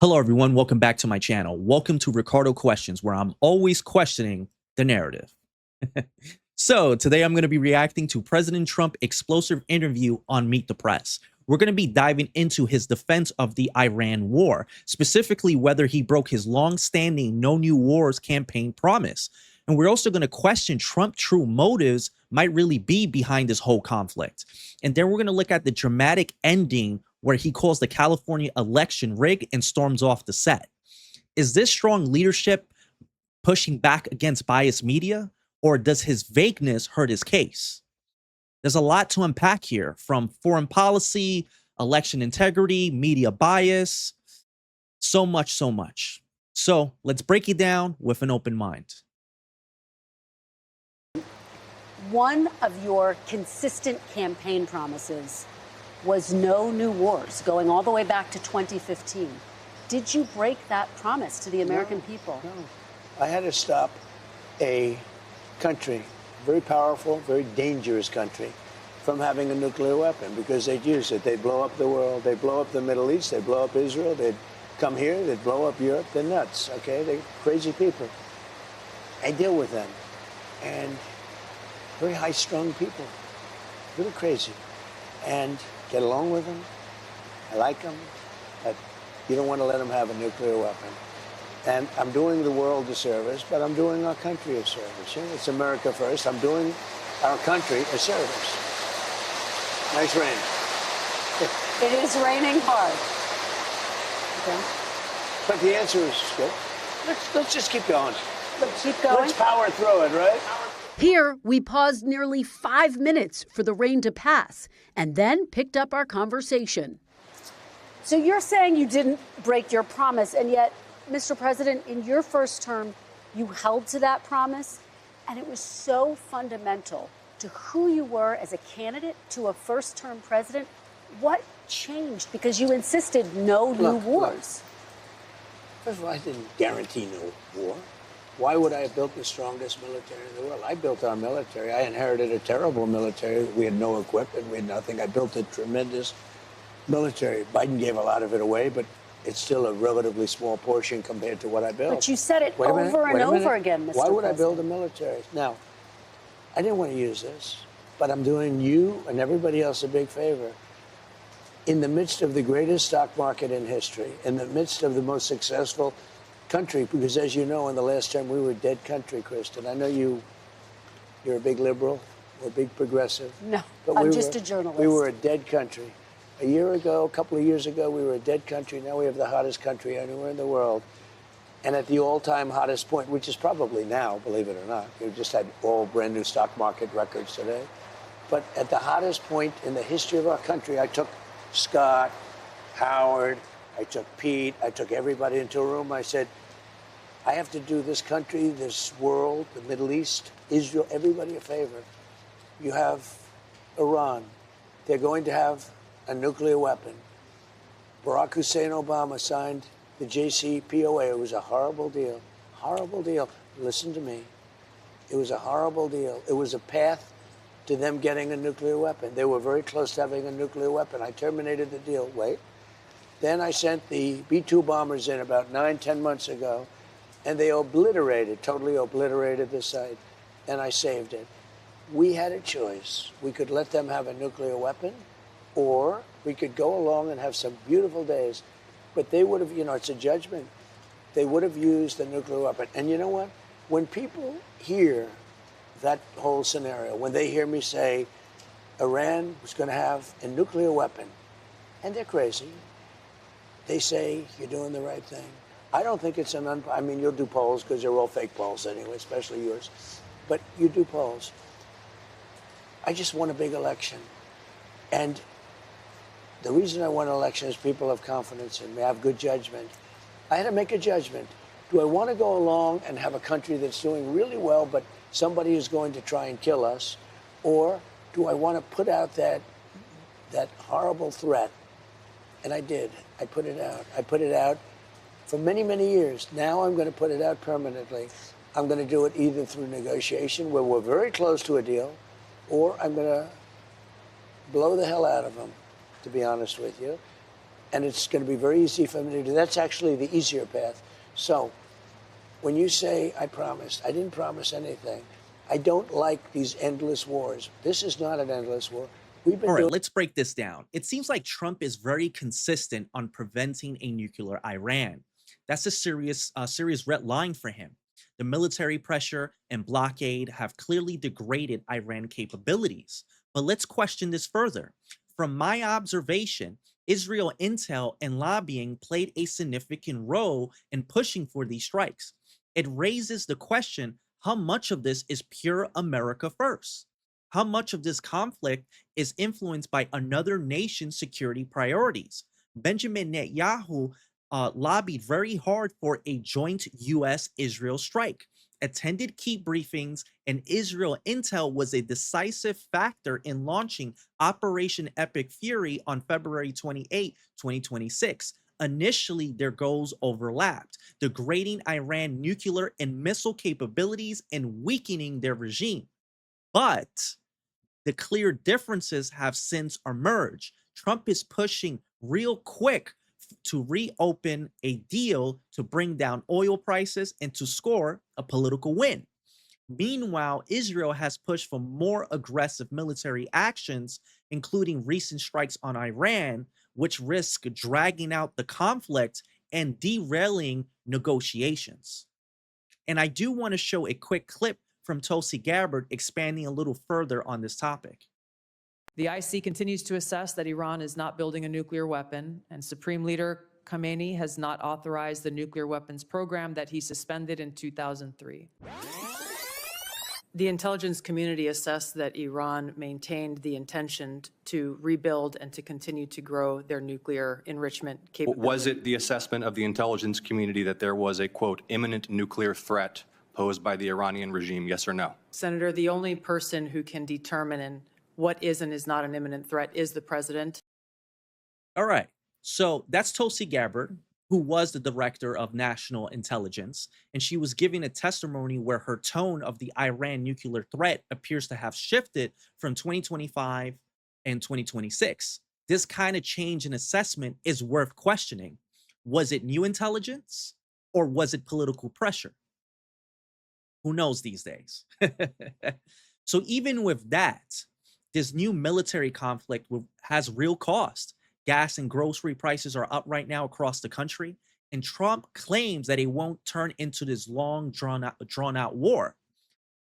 Hello, everyone. Welcome back to my channel. Welcome to Ricardo Questions, where I'm always questioning the narrative. So today I'm going to be reacting to President Trump's explosive interview on Meet the Press. We're going to be diving into his defense of the Iran war, specifically whether he broke his long-standing No New Wars campaign promise. And we're also going to question Trump's true motives might really be behind this whole conflict. And then we're going to look at the dramatic ending where he calls the California election rigged and storms off the set. Is this strong leadership pushing back against biased media, or does his vagueness hurt his case? There's a lot to unpack here, from foreign policy, election integrity, media bias, so much, so much. So let's break it down with an open mind. One of your consistent campaign promises was no new wars, going all the way back to 2015. Did you break that promise to the American people? No. I had to stop a country, very powerful, very dangerous country, from having a nuclear weapon because they'd use it. They'd blow up the world. They'd blow up the Middle East. They'd blow up Israel. They'd come here. They'd blow up Europe. They're nuts, okay? They're crazy people. I deal with them. And very high-strung people, really crazy. And get along with them. I like them. But you don't want to let them have a nuclear weapon. And I'm doing the world a service, but I'm doing our country a service. You know, it's America first. I'm doing our country a service. Nice rain. It is raining hard. Okay. But the answer is good. Let's just keep going. Let's keep going. Let's power through it, right? Here, we paused nearly 5 minutes for the rain to pass and then picked up our conversation. So you're saying you didn't break your promise, and yet, Mr. President, in your first term, you held to that promise, and it was so fundamental to who you were as a candidate to a first-term president. What changed? Because you insisted no new wars. First of all, I didn't guarantee no war. Why would I have built the strongest military in the world? I built our military. I inherited a terrible military. We had no equipment. We had nothing. I built a tremendous military. Biden gave a lot of it away, but it's still a relatively small portion compared to what I built. But you said it over and over again, Mr. President. Why would I build a military? Now, I didn't want to use this, but I'm doing you and everybody else a big favor. In the midst of the greatest stock market in history, in the midst of the most successful country, because as you know, in the last term, we were a dead country, Kristen. I know you're a big liberal or a big progressive. No, but I'm just a journalist. We were a dead country. A year ago, a couple of years ago, we were a dead country. Now we have the hottest country anywhere in the world. And at the all-time hottest point, which is probably now, believe it or not, we just had all brand new stock market records today. But at the hottest point in the history of our country, I took Scott, Howard, I took Pete, I took everybody into a room. I said, I have to do this country, this world, the Middle East, Israel, everybody a favor. You have Iran. They're going to have a nuclear weapon. Barack Hussein Obama signed the JCPOA. It was a horrible deal. Horrible deal. Listen to me. It was a horrible deal. It was a path to them getting a nuclear weapon. They were very close to having a nuclear weapon. I terminated the deal. Wait. Then I sent the B-2 bombers in about 9-10 months ago, and they totally obliterated the site, and I saved it. We had a choice. We could let them have a nuclear weapon, or we could go along and have some beautiful days. But they would have, it's a judgment. They would have used the nuclear weapon. And you know what? When people hear that whole scenario, when they hear me say Iran was going to have a nuclear weapon, and they're crazy, they say you're doing the right thing. I don't think it's I mean, you'll do polls because they're all fake polls anyway, especially yours. But you do polls. I just won a big election. And the reason I won an election is people have confidence in me. I have good judgment. I had to make a judgment. Do I want to go along and have a country that's doing really well, but somebody is going to try and kill us? Or do I want to put out that horrible threat? And I did. I put it out. I put it out for many, many years. Now I'm going to put it out permanently. I'm going to do it either through negotiation, where we're very close to a deal, or I'm going to blow the hell out of them, to be honest with you. and it's going to be very easy for me to do. That's actually the easier path. So when you say, I promised, I didn't promise anything. I don't like these endless wars. This is not an endless war. All right, let's break this down. It seems like Trump is very consistent on preventing a nuclear Iran. That's a serious red line for him. The military pressure and blockade have clearly degraded Iran capabilities. But let's question this further. From my observation, Israel intel and lobbying played a significant role in pushing for these strikes. It raises the question, how much of this is pure America first? How much of this conflict is influenced by another nation's security priorities? Benjamin Netanyahu lobbied very hard for a joint U.S.-Israel strike, attended key briefings, and Israel intel was a decisive factor in launching Operation Epic Fury on February 28, 2026. Initially, their goals overlapped, degrading Iran nuclear and missile capabilities and weakening their regime. But the clear differences have since emerged. Trump is pushing real quick to reopen a deal to bring down oil prices and to score a political win. Meanwhile, Israel has pushed for more aggressive military actions, including recent strikes on Iran, which risk dragging out the conflict and derailing negotiations. And I do want to show a quick clip from Tulsi Gabbard expanding a little further on this topic. The IC continues to assess that Iran is not building a nuclear weapon, and Supreme Leader Khamenei has not authorized the nuclear weapons program that he suspended in 2003. The intelligence community assessed that Iran maintained the intention to rebuild and to continue to grow their nuclear enrichment capability. Was it the assessment of the intelligence community that there was a, quote, imminent nuclear threat posed by the Iranian regime, yes or no? Senator, the only person who can determine what is and is not an imminent threat is the president. All right. So that's Tulsi Gabbard, who was the director of national intelligence, and she was giving a testimony where her tone of the Iran nuclear threat appears to have shifted from 2025 and 2026. This kind of change in assessment is worth questioning. Was it new intelligence or was it political pressure? Who knows these days? So even with that, this new military conflict has real cost. Gas and grocery prices are up right now across the country, and Trump claims that it won't turn into this long, drawn-out war.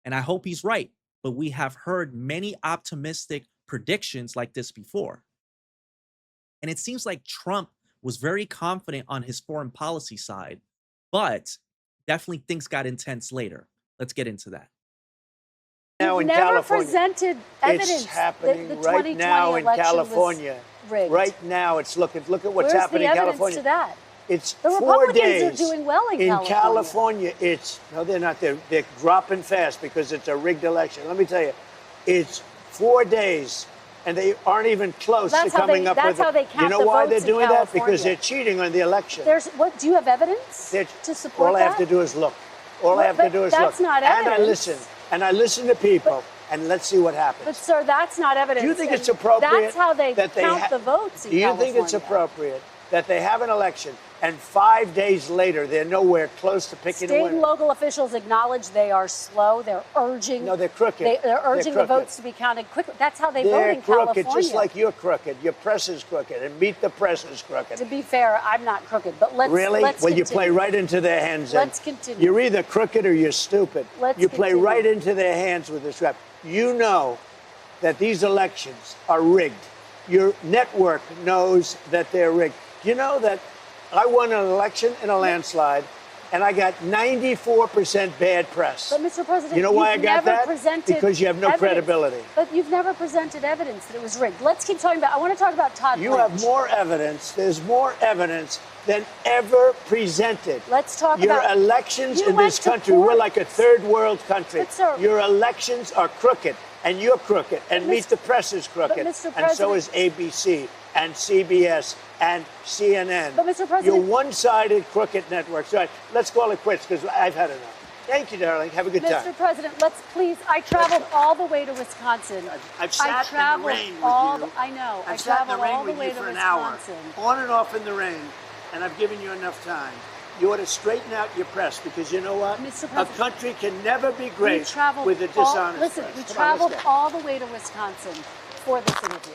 And I hope he's right, but we have heard many optimistic predictions like this before. And it seems like Trump was very confident on his foreign policy side, but definitely things got intense later. Let's get into that. Now in never California, presented evidence it's happening that the right now in election California. was rigged. Right now, it's look at what's Where's happening in the evidence California. to that? It's The 4 Republicans days. are doing well in California. California, it's no, they're not. They're dropping fast because it's a rigged election. Let me tell you, it's 4 days, and they aren't even close to coming up with. That's how they count You know the why votes they're doing in that? Because California. they're cheating on the election. What? Do you have evidence to support all that? I have to do is look. All I have to do is look. That's not evidence. And I listen to people, and let's see what happens. But sir, that's not evidence. Do you think it's appropriate? That's how they that count the votes in Do you California. think it's appropriate that they have an election and 5 days later they're nowhere close to picking a winner? State and local officials acknowledge they are slow. They're urging. No, they're crooked. They're urging the votes to be counted quickly. That's how they vote They're in crooked, California. just like you're crooked. Your press is crooked, and Meet the Press is crooked. To be fair, I'm not crooked, but let's Really? Let's Well, you continue. play right into their hands. Let's continue. You're either crooked or you're stupid. You play continue. right into their hands with this rap. You know that these elections are rigged. Your network knows that they're rigged. You know that I won an election in a landslide, and I got 94% bad press. But Mr. President, you know why I you've got never that? presented Because you have no evidence. credibility. But you've never presented evidence that it was rigged. Let's keep talking about. I want to talk about Todd You Blanche. have more evidence. There's more evidence than ever presented. Let's talk Your about elections you in went this to country. court. We're like a third world country. But, sir, your elections are crooked, and you're crooked, and But Meet Mr. the Press is crooked, Mr. and so President- is ABC and CBS and CNN. But, Mr. President- You're one-sided crooked networks. All right, let's call it quits because I've had enough. Thank you, darling. Have a good Mr. time. President, let's please. I traveled all the way to Wisconsin. I've sat in the rain with you. I know. I've sat in the rain with you for an hour, Wisconsin. on and off in the rain, and I've given you enough time. You ought to straighten out your press, because you know what? Mr. A President, country can never be great with a dishonest Listen, press. we Come on, traveled let's go. all the way to Wisconsin for this interview.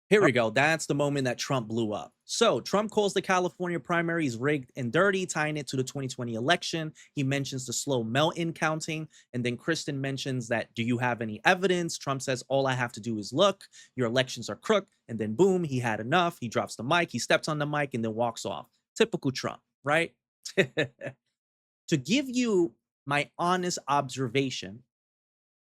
Here we go. That's the moment that Trump blew up. So Trump calls the California primaries rigged and dirty, tying it to the 2020 election. He mentions the slow mail-in counting. And then Kristen mentions that, do you have any evidence? Trump says, all I have to do is look. Your elections are crooked. And then boom, he had enough. He drops the mic. He steps on the mic and then walks off. Typical Trump, right? To give you my honest observation,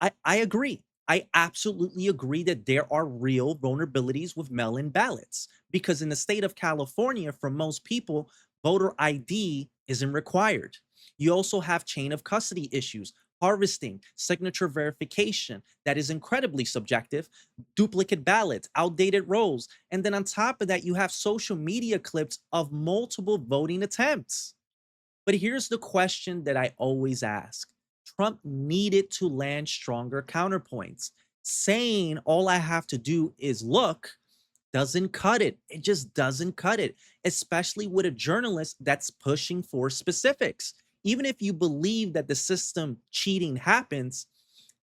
I agree. I absolutely agree that there are real vulnerabilities with mail-in ballots, because in the state of California, for most people, voter ID isn't required. You also have chain of custody issues, harvesting, signature verification that is incredibly subjective, duplicate ballots, outdated rolls, and then on top of that, you have social media clips of multiple voting attempts. But here's the question that I always ask. Trump needed to land stronger counterpoints. Saying all I have to do is look doesn't cut it. It just doesn't cut it, especially with a journalist that's pushing for specifics. Even if you believe that the system cheating happens,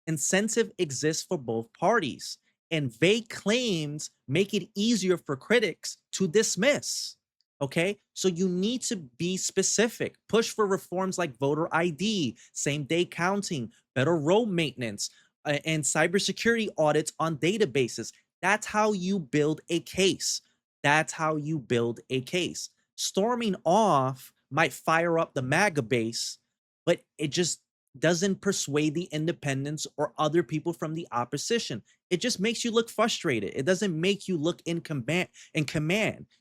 incentive exists for both parties, and vague claims make it easier for critics to dismiss. Okay, so you need to be specific, push for reforms like voter ID, same day counting, better road maintenance, and cybersecurity audits on databases. That's how you build a case. That's how you build a case. Storming off might fire up the MAGA base, but it just doesn't persuade the independents or other people from the opposition. It just makes you look frustrated. It doesn't make you look in command.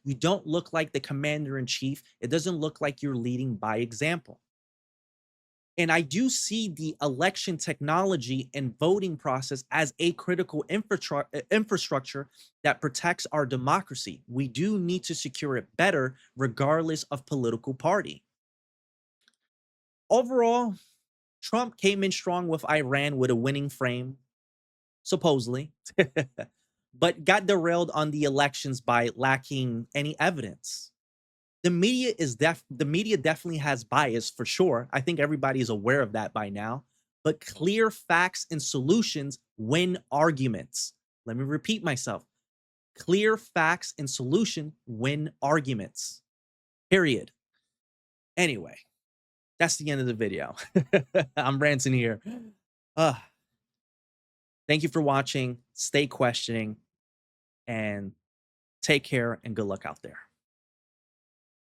You don't look like the commander in chief. It doesn't look like you're leading by example. And I do see the election technology and voting process as a critical infrastructure that protects our democracy. We do need to secure it better, regardless of political party. Overall, Trump came in strong with Iran with a winning frame, supposedly, but got derailed on the elections by lacking any evidence. The media definitely has bias for sure. I think everybody is aware of that by now. But clear facts and solutions win arguments. Let me repeat myself. Clear facts and solution win arguments. Period. Anyway, that's the end of the video. I'm ranting here. Thank you for watching. Stay questioning and take care and good luck out there.